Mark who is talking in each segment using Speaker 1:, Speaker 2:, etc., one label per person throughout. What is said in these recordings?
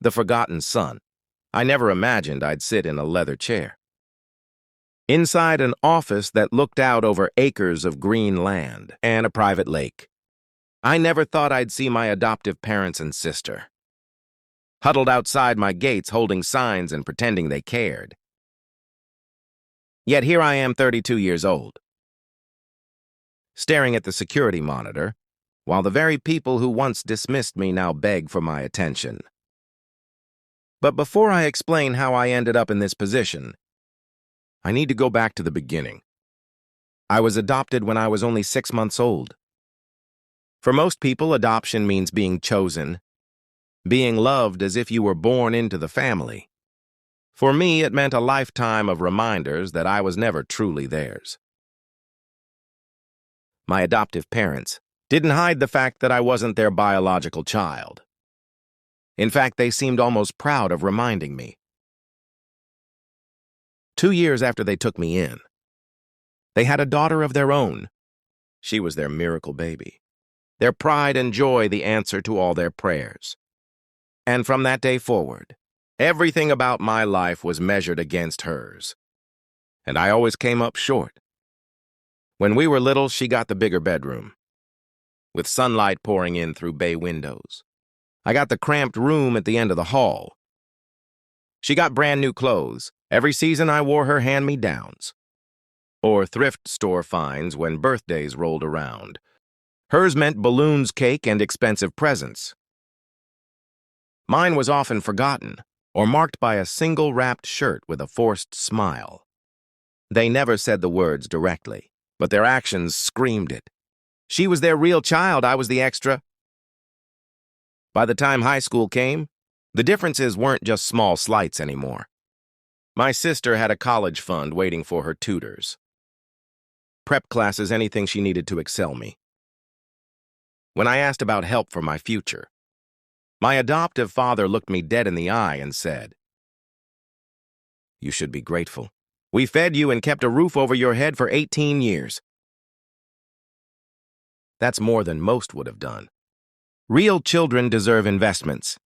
Speaker 1: the forgotten son. I never imagined I'd sit in a leather chair. Inside an office that looked out over acres of green land and a private lake. I never thought I'd see my adoptive parents and sister, huddled outside my gates holding signs and pretending they cared. Yet here I am, 32 years old, staring at the security monitor, while the very people who once dismissed me now beg for my attention. But before I explain how I ended up in this position, I need to go back to the beginning. I was adopted when I was only 6 months old. For most people, adoption means being chosen, being loved as if you were born into the family. For me, it meant a lifetime of reminders that I was never truly theirs. My adoptive parents didn't hide the fact that I wasn't their biological child. In fact, they seemed almost proud of reminding me. 2 years after they took me in, they had a daughter of their own. She was their miracle baby, their pride and joy, the answer to all their prayers. And from that day forward, everything about my life was measured against hers. And I always came up short. When we were little, she got the bigger bedroom, with sunlight pouring in through bay windows. I got the cramped room at the end of the hall. She got brand new clothes. Every season I wore her hand-me-downs, or thrift store finds when birthdays rolled around. Hers meant balloons, cake, and expensive presents. Mine was often forgotten, or marked by a single wrapped shirt with a forced smile. They never said the words directly, but their actions screamed it. She was their real child, I was the extra. By the time high school came, the differences weren't just small slights anymore. My sister had a college fund waiting for her tutors, prep classes, anything she needed to excel me. When I asked about help for my future, my adoptive father looked me dead in the eye and said, "You should be grateful. We fed you and kept a roof over your head for 18 years. That's more than most would have done. Real children deserve investments.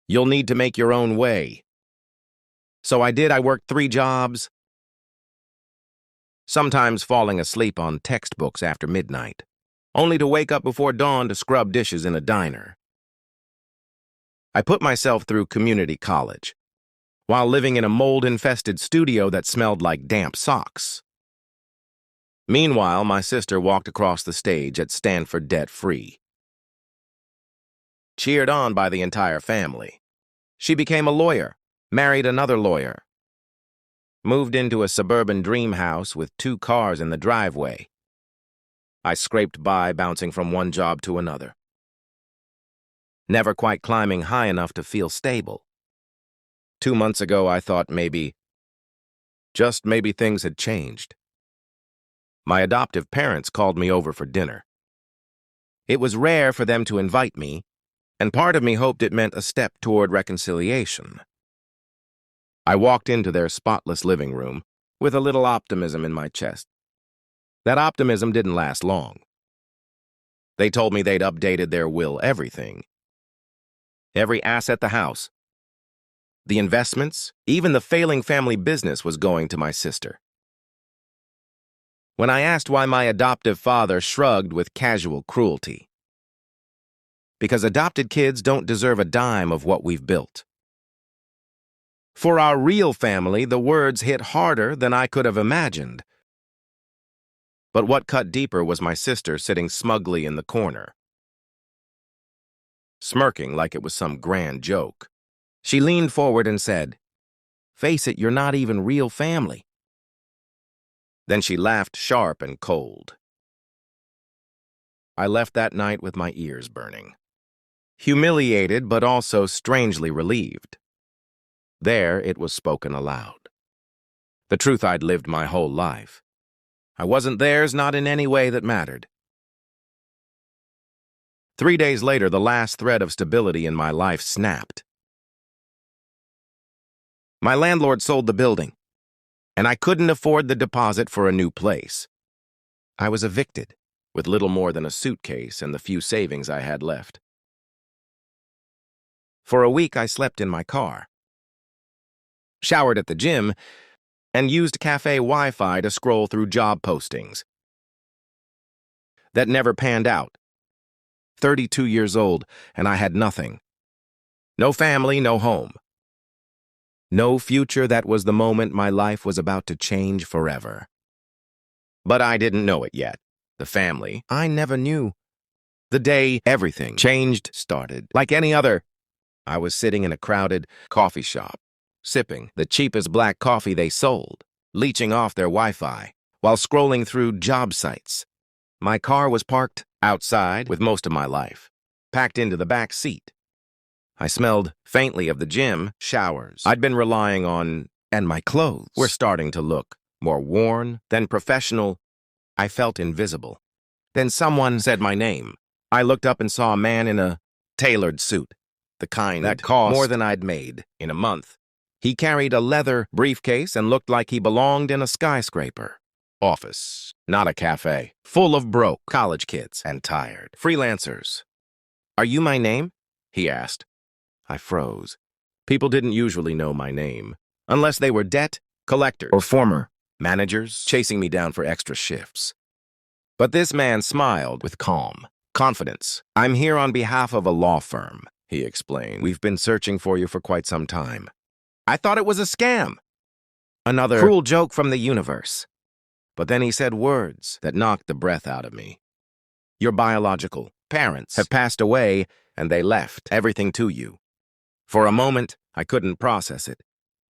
Speaker 1: You'll need to make your own way." So I did. I worked 3 jobs, sometimes falling asleep on textbooks after midnight, only to wake up before dawn to scrub dishes in a diner. I put myself through community college, while living in a mold-infested studio that smelled like damp socks. Meanwhile, my sister walked across the stage at Stanford debt-free, cheered on by the entire family. She became a lawyer, married another lawyer, moved into a suburban dream house with 2 cars in the driveway. I scraped by, bouncing from one job to another, never quite climbing high enough to feel stable. 2 months ago, I thought maybe, just maybe, things had changed. My adoptive parents called me over for dinner. It was rare for them to invite me, and part of me hoped it meant a step toward reconciliation. I walked into their spotless living room with a little optimism in my chest. That optimism didn't last long. They told me they'd updated their will, everything. Every asset, the house, the investments, even the failing family business was going to my sister. When I asked why, my adoptive father shrugged with casual cruelty. Because adopted kids don't deserve a dime of what we've built. For our real family, the words hit harder than I could have imagined. But what cut deeper was my sister sitting smugly in the corner, smirking like it was some grand joke. She leaned forward and said, "Face it, you're not even real family." Then she laughed sharp and cold. I left that night with my ears burning, humiliated but also strangely relieved. There, it was spoken aloud. The truth I'd lived my whole life. I wasn't theirs, not in any way that mattered. 3 days later, the last thread of stability in my life snapped. My landlord sold the building, and I couldn't afford the deposit for a new place. I was evicted, with little more than a suitcase and the few savings I had left. For a week, I slept in my car, showered at the gym, and used cafe Wi-Fi to scroll through job postings that never panned out. 32 years old, and I had nothing. No family, no home. No future. That was the moment my life was about to change forever. But I didn't know it yet. The family I never knew. The day everything changed started. Like any other, I was sitting in a crowded coffee shop, sipping the cheapest black coffee they sold, leeching off their Wi-Fi, while scrolling through job sites. My car was parked outside with most of my life, packed into the back seat. I smelled faintly of the gym showers I'd been relying on, and my clothes were starting to look more worn than professional. I felt invisible. Then someone said my name. I looked up and saw a man in a tailored suit, the kind that cost more than I'd made in a month. He carried a leather briefcase and looked like he belonged in a skyscraper office, not a cafe, full of broke college kids and tired freelancers. "Are you my name?" he asked. I froze. People didn't usually know my name, unless they were debt collectors or former managers chasing me down for extra shifts. But this man smiled with calm confidence. "I'm here on behalf of a law firm," he explained. "We've been searching for you for quite some time." I thought it was a scam. Another cruel joke from the universe. But then he said words that knocked the breath out of me. "Your biological parents have passed away, and they left everything to you." For a moment, I couldn't process it.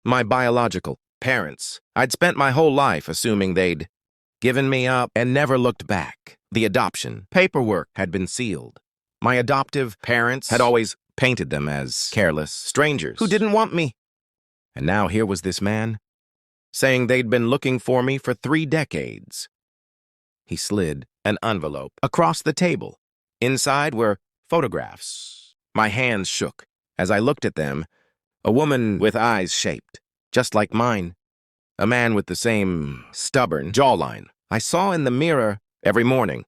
Speaker 1: My biological parents. I'd spent my whole life assuming they'd given me up and never looked back. The adoption paperwork had been sealed. My adoptive parents had always painted them as careless strangers who didn't want me. And now here was this man, saying they'd been looking for me for 3 decades. He slid an envelope across the table. Inside were photographs. My hands shook as I looked at them. A woman with eyes shaped, just like mine. A man with the same stubborn jawline I saw in the mirror every morning.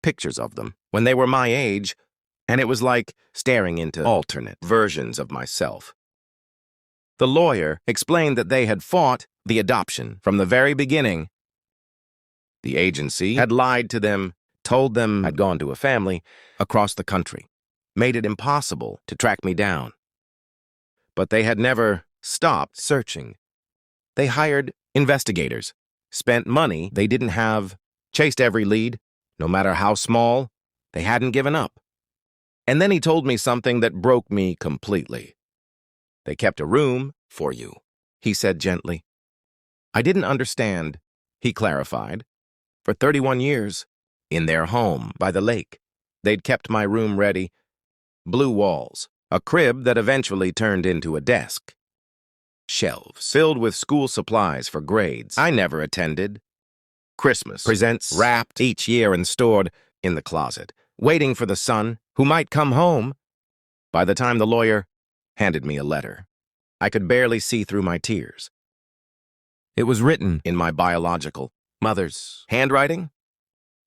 Speaker 1: Pictures of them when they were my age, and it was like staring into alternate versions of myself. The lawyer explained that they had fought the adoption from the very beginning. The agency had lied to them, told them I'd gone to a family across the country, made it impossible to track me down. But they had never stopped searching. They hired investigators, spent money they didn't have, chased every lead, no matter how small. They hadn't given up. And then he told me something that broke me completely. "They kept a room for you," he said gently. I didn't understand, he clarified. For 31 years, in their home by the lake, they'd kept my room ready. Blue walls, a crib that eventually turned into a desk. Shelves filled with school supplies for grades I never attended. Christmas presents wrapped each year and stored in the closet, waiting for the son who might come home. By the time the lawyer handed me a letter, I could barely see through my tears. It was written in my biological mother's handwriting.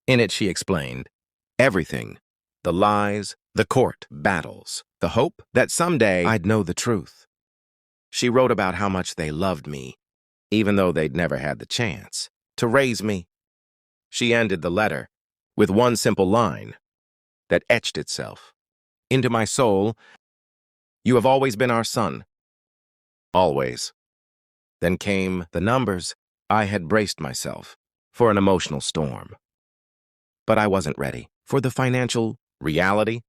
Speaker 1: In it, she explained everything: the lies, the court battles, the hope that someday I'd know the truth. She wrote about how much they loved me, even though they'd never had the chance to raise me. She ended the letter with one simple line that etched itself into my soul: "You have always been our son." Always. Then came the numbers. I had braced myself for an emotional storm. But I wasn't ready for the financial reality.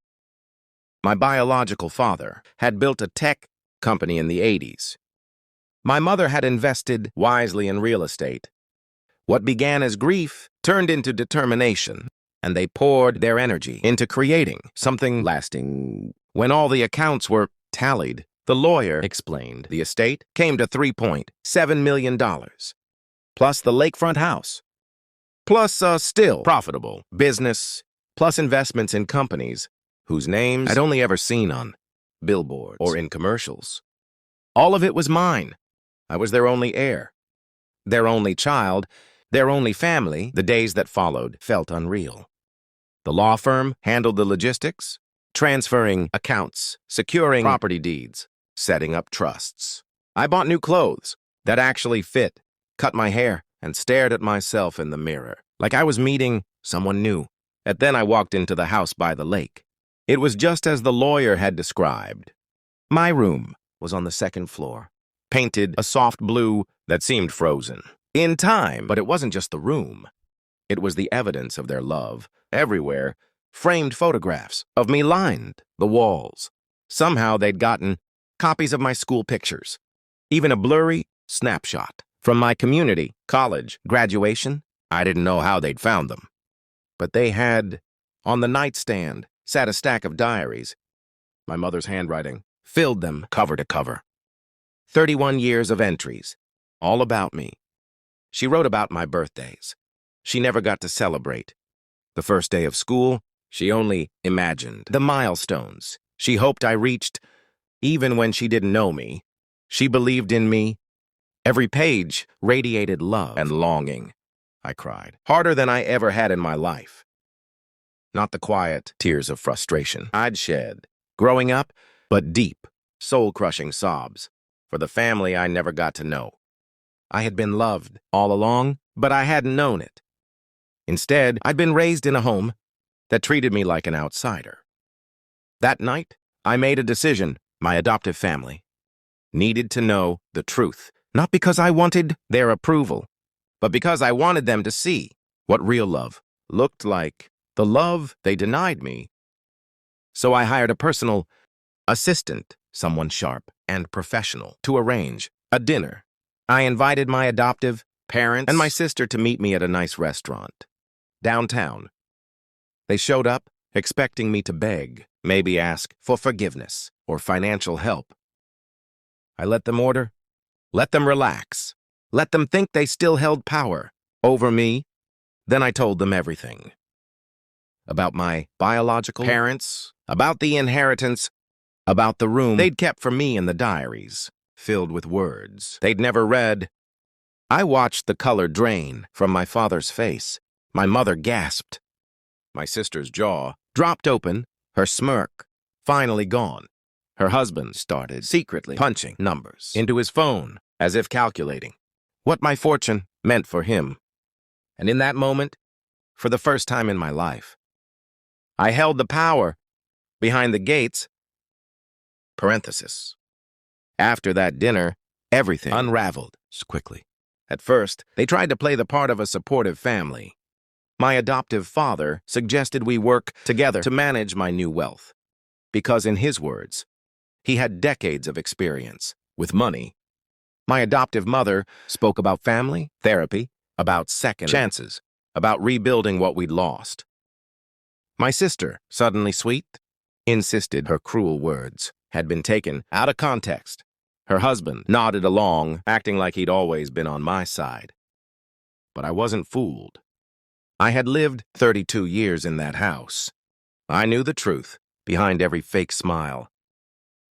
Speaker 1: My biological father had built a tech company in the 80s. My mother had invested wisely in real estate. What began as grief turned into determination, and they poured their energy into creating something lasting. When all the accounts were tallied, the lawyer explained the estate came to $3.7 million, plus the lakefront house, plus a still profitable business, plus investments in companies whose names I'd only ever seen on billboards or in commercials. All of it was mine. I was their only heir, their only child, their only family. The days that followed felt unreal. The law firm handled the logistics. transferring accounts, securing property deeds, setting up trusts. I bought new clothes that actually fit, cut my hair, and stared at myself in the mirror, like I was meeting someone new. And then I walked into the house by the lake. It was just as the lawyer had described. My room was on the second floor, painted a soft blue that seemed frozen in time. But it wasn't just the room. It was the evidence of their love. Everywhere, framed photographs of me lined the walls. Somehow they'd gotten copies of my school pictures, even a blurry snapshot from my community, college, graduation. I didn't know how they'd found them. But they had, on the nightstand, sat a stack of diaries. My mother's handwriting filled them cover to cover. 31 years of entries, all about me. She wrote about my birthdays. She never got to celebrate. The first day of school, she only imagined the milestones she hoped I reached, even when she didn't know me. She believed in me. Every page radiated love and longing. I cried, harder than I ever had in my life. Not the quiet tears of frustration I'd shed growing up, but deep, soul-crushing sobs for the family I never got to know. I had been loved all along, but I hadn't known it. Instead, I'd been raised in a home that treated me like an outsider. That night, I made a decision. My adoptive family needed to know the truth, not because I wanted their approval, but because I wanted them to see what real love looked like, the love they denied me. So I hired a personal assistant, someone sharp and professional, to arrange a dinner. I invited my adoptive parents and my sister to meet me at a nice restaurant downtown. They showed up, expecting me to beg, maybe ask for forgiveness or financial help. I let them order, let them relax, let them think they still held power over me. Then I told them everything. About my biological parents, about the inheritance, about the room they'd kept for me in the diaries, filled with words they'd never read. I watched the color drain from my father's face. My mother gasped. My sister's jaw dropped open, her smirk finally gone. Her husband started secretly punching numbers into his phone, as if calculating what my fortune meant for him. And in that moment, for the first time in my life, I held the power behind the gates. Parenthesis. After that dinner, everything unraveled quickly. At first, they tried to play the part of a supportive family. My adoptive father suggested we work together to manage my new wealth, because in his words, he had decades of experience with money. My adoptive mother spoke about family, therapy, about second chances, about rebuilding what we'd lost. My sister, suddenly sweet, insisted her cruel words had been taken out of context. Her husband nodded along, acting like he'd always been on my side. But I wasn't fooled. I had lived 32 years in that house. I knew the truth behind every fake smile.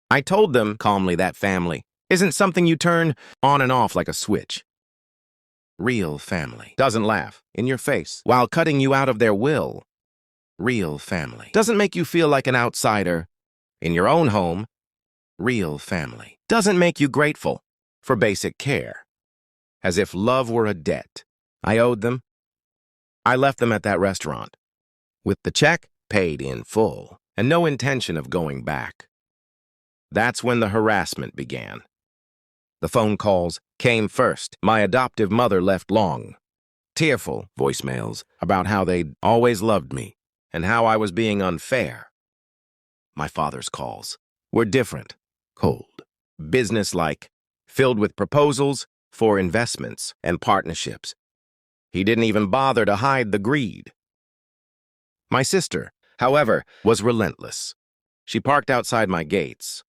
Speaker 1: I told them calmly that family isn't something you turn on and off like a switch. Real family doesn't laugh in your face while cutting you out of their will. Real family doesn't make you feel like an outsider in your own home. Real family doesn't make you grateful for basic care, as if love were a debt I owed them. I left them at that restaurant, with the check paid in full and no intention of going back. That's when the harassment began. The phone calls came first. My adoptive mother left long, tearful voicemails about how they'd always loved me and how I was being unfair. My father's calls were different, cold, businesslike, filled with proposals for investments and partnerships. He didn't even bother to hide the greed. My sister, however, was relentless. She parked outside my gates,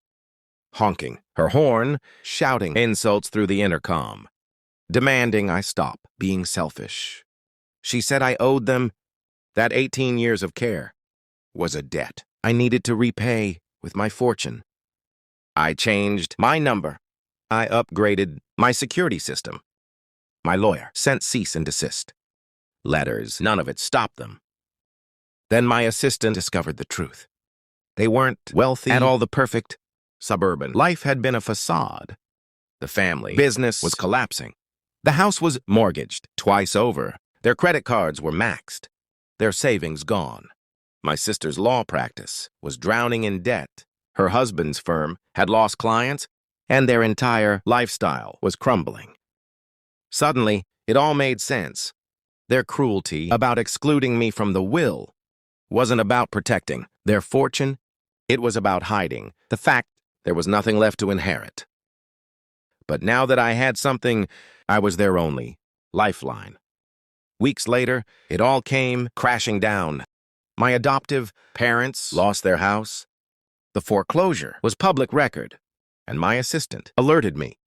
Speaker 1: honking her horn, shouting insults through the intercom, demanding I stop being selfish. She said I owed them. That 18 years of care was a debt I needed to repay with my fortune. I changed my number. I upgraded my security system. My lawyer sent cease and desist letters. None of it stopped them. Then my assistant discovered the truth. They weren't wealthy at all. The perfect suburban life had been a facade. The family business was collapsing. The house was mortgaged twice over. Their credit cards were maxed. Their savings gone. My sister's law practice was drowning in debt. Her husband's firm had lost clients, and their entire lifestyle was crumbling. Suddenly, it all made sense. Their cruelty about excluding me from the will wasn't about protecting their fortune. It was about hiding the fact there was nothing left to inherit. But now that I had something, I was their only lifeline. Weeks later, it all came crashing down. My adoptive parents lost their house. The foreclosure was public record, and my assistant alerted me.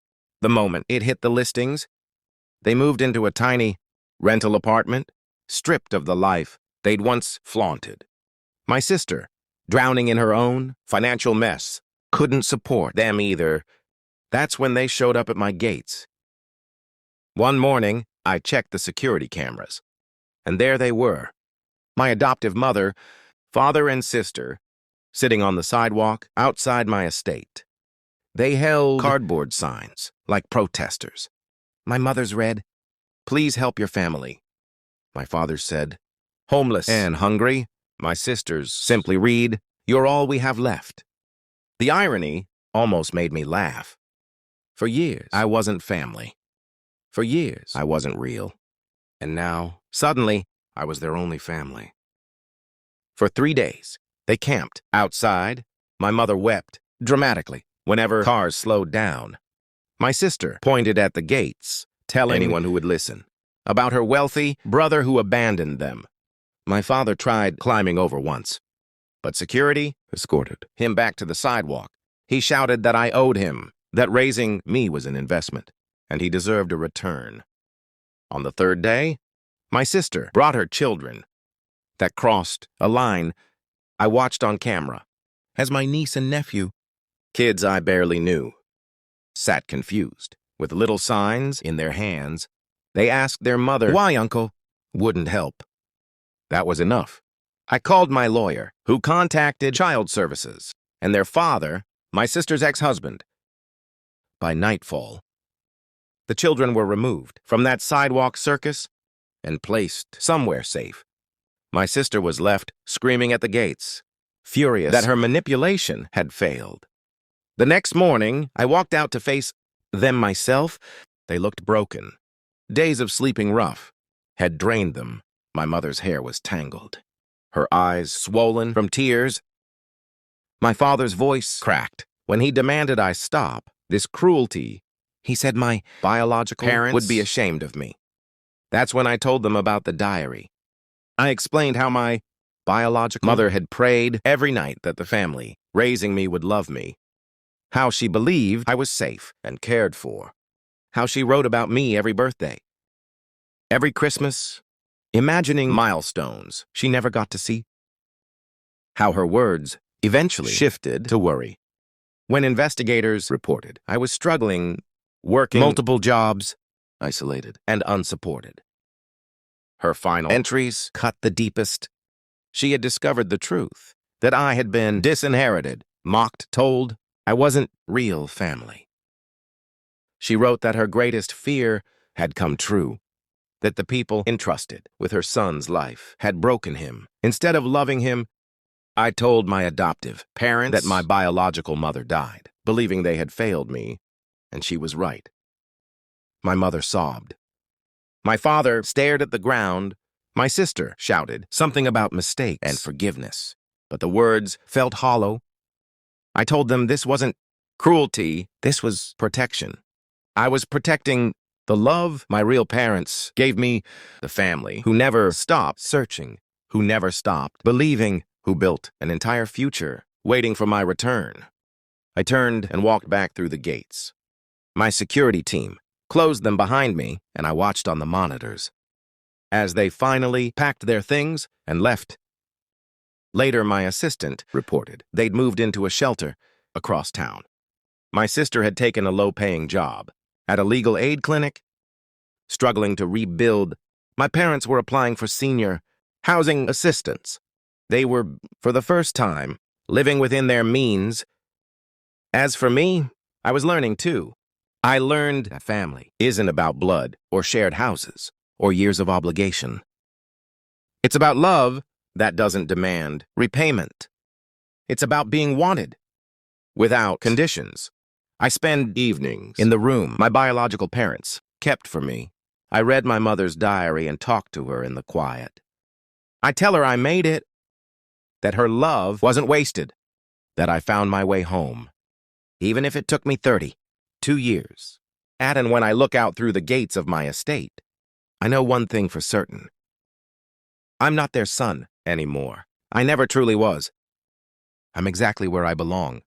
Speaker 1: The moment it hit the listings, they moved into a tiny rental apartment, stripped of the life they'd once flaunted. My sister, drowning in her own financial mess, couldn't support them either. That's when they showed up at my gates. One morning, I checked the security cameras, and there they were. My adoptive mother, father, and sister sitting on the sidewalk outside my estate. They held cardboard signs like protesters. My mother's read, "Please help your family." My father said, "Homeless and hungry." My sister's simply read, "You're all we have left." The irony almost made me laugh. For years, I wasn't family. For years, I wasn't real. And now, suddenly, I was their only family. For 3 days, they camped outside. My mother wept dramatically whenever cars slowed down. My sister pointed at the gates, telling anyone who would listen about her wealthy brother who abandoned them. My father tried climbing over once, but security escorted him back to the sidewalk. He shouted that I owed him, that raising me was an investment, and he deserved a return. On the 3rd day, my sister brought her children. That crossed a line I watched on camera as my niece and nephew, kids I barely knew, sat confused with little signs in their hands. They asked their mother, "Why, Uncle?" Wouldn't help. That was enough. I called my lawyer, who contacted child services, and their father, my sister's ex-husband. By nightfall, the children were removed from that sidewalk circus and placed somewhere safe. My sister was left screaming at the gates, furious that her manipulation had failed. The next morning, I walked out to face them myself. They looked broken. Days of sleeping rough had drained them. My mother's hair was tangled, her eyes swollen from tears. My father's voice cracked when he demanded I stop this cruelty. He said my biological parents would be ashamed of me. That's when I told them about the diary. I explained how my biological mother had prayed every night that the family raising me would love me, how she believed I was safe and cared for, how she wrote about me every birthday, every Christmas, imagining milestones she never got to see, how her words eventually shifted to worry. When investigators reported I was struggling, working multiple jobs, isolated and unsupported. Her final entries cut the deepest. She had discovered the truth, that I had been disinherited, mocked, told I wasn't real family. She wrote that her greatest fear had come true, that the people entrusted with her son's life had broken him. Instead of loving him, I told my adoptive parents that my biological mother died, believing they had failed me, and she was right. My mother sobbed. My father stared at the ground. My sister shouted something about mistakes and forgiveness, but the words felt hollow. I told them this wasn't cruelty, this was protection. I was protecting the love my real parents gave me, the family who never stopped searching, who never stopped believing, who built an entire future waiting for my return. I turned and walked back through the gates. My security team closed them behind me, and I watched on the monitors as they finally packed their things and left. Later, my assistant reported they'd moved into a shelter across town. My sister had taken a low-paying job at a legal aid clinic, struggling to rebuild. My parents were applying for senior housing assistance. They were, for the first time, living within their means. As for me, I was learning too. I learned that family isn't about blood or shared houses or years of obligation. It's about love that doesn't demand repayment. It's about being wanted without conditions. I spend evenings in the room my biological parents kept for me. I read my mother's diary and talked to her in the quiet. I tell her I made it, that her love wasn't wasted, that I found my way home, even if it took me 2 years. And when I look out through the gates of my estate, I know one thing for certain. I'm not their son anymore. I never truly was. I'm exactly where I belong.